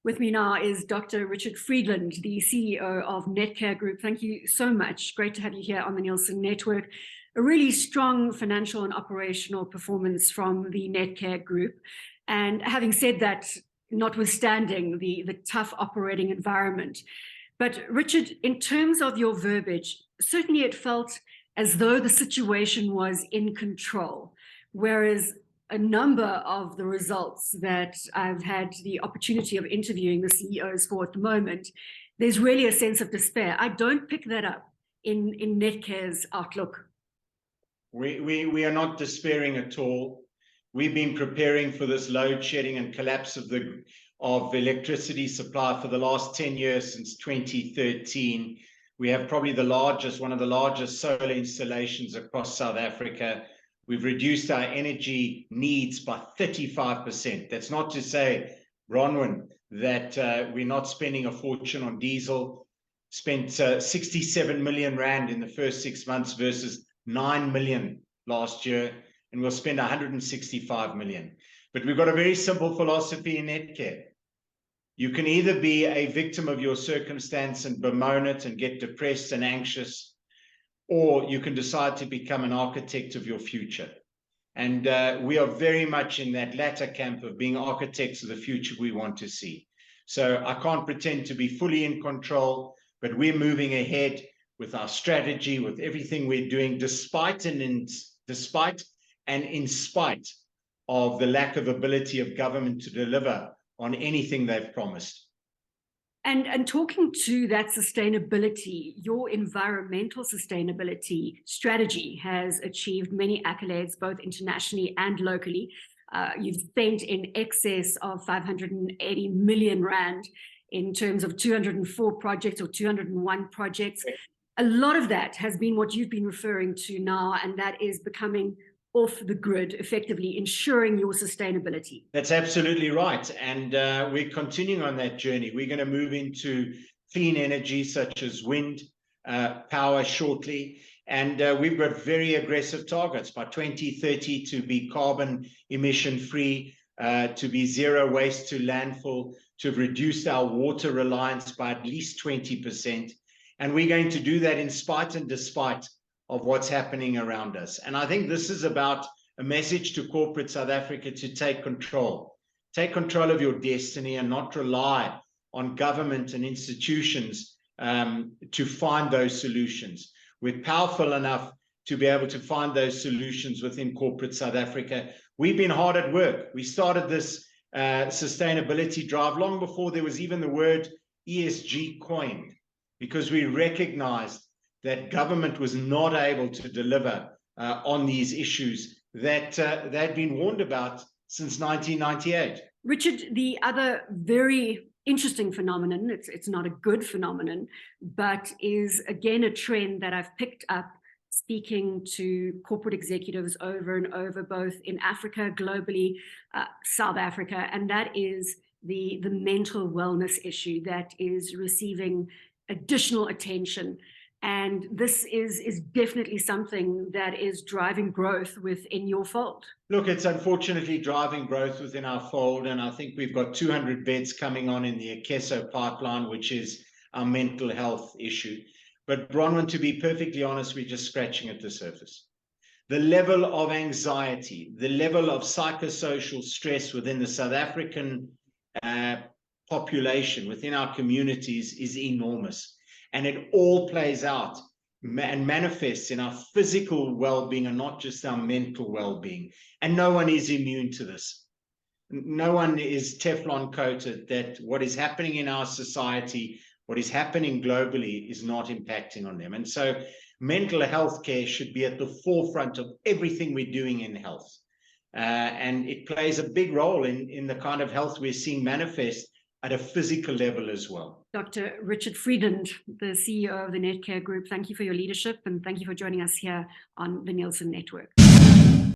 With me now is Dr. Richard Friedland, the CEO of Netcare Group. Thank you so much. Great to have you here on the Nielsen Network. A really strong financial and operational performance from the Netcare Group. And having said that, notwithstanding the tough operating environment. But Richard, in terms of your verbiage, certainly it felt as though the situation was in control, whereas a number of the results that I've had the opportunity of interviewing the CEOs for at the moment, there's really a sense of despair. I don't pick that up in Netcare's outlook. We are not despairing at all. We've been preparing for this load shedding and collapse of electricity supply for the last 10 years, since 2013. We have probably one of the largest solar installations across South Africa. We've reduced our energy needs by 35%. That's not to say, Bronwyn, that we're not spending a fortune on diesel. Spent 67 million rand in the first 6 months versus 9 million last year, and we'll spend 165 million. But we've got a very simple philosophy in Netcare. You can either be a victim of your circumstance and bemoan it and get depressed and anxious, or you can decide to become an architect of your future. And we are very much in that latter camp of being architects of the future we want to see. So I can't pretend to be fully in control, but we're moving ahead with our strategy, with everything we're doing, despite and in spite of the lack of ability of government to deliver on anything they've promised. And talking to that sustainability, your environmental sustainability strategy has achieved many accolades, both internationally and locally. You've spent in excess of 580 million rand in terms of 204 projects or 201 projects. A lot of that has been what you've been referring to now, and that is becoming off the grid, effectively ensuring your sustainability. That's absolutely right. And we're continuing on that journey. We're going to move into clean energy such as wind power shortly. And we've got very aggressive targets by 2030 to be carbon emission free, to be zero waste to landfill, to have reduced our water reliance by at least 20%. And we're going to do that in spite and despite of what's happening around us. And I think this is about a message to corporate South Africa to take control. Take control of your destiny and not rely on government and institutions to find those solutions. We're powerful enough to be able to find those solutions within corporate South Africa. We've been hard at work. We started this sustainability drive long before there was even the word ESG coined, because we recognized that government was not able to deliver on these issues that they'd been warned about since 1998. Richard, the other very interesting phenomenon, it's not a good phenomenon, but is again a trend that I've picked up speaking to corporate executives over and over, both in Africa, globally, South Africa, and that is the mental wellness issue that is receiving additional attention. And this is definitely something that is driving growth within your fold. Look, it's unfortunately driving growth within our fold. And I think we've got 200 beds coming on in the Akeso pipeline, which is our mental health issue. But Bronwyn, to be perfectly honest, we're just scratching at the surface. The level of anxiety, the level of psychosocial stress within the South African population, within our communities, is enormous. And it all plays out and manifests in our physical well-being and not just our mental well-being. And no one is immune to this. No one is Teflon coated that what is happening in our society, what is happening globally, is not impacting on them. And so mental health care should be at the forefront of everything we're doing in health. And it plays a big role in the kind of health we're seeing manifest at a physical level as well. Dr. Richard Friedland, the CEO of the Netcare Group, thank you for your leadership and thank you for joining us here on the Nielsen Network.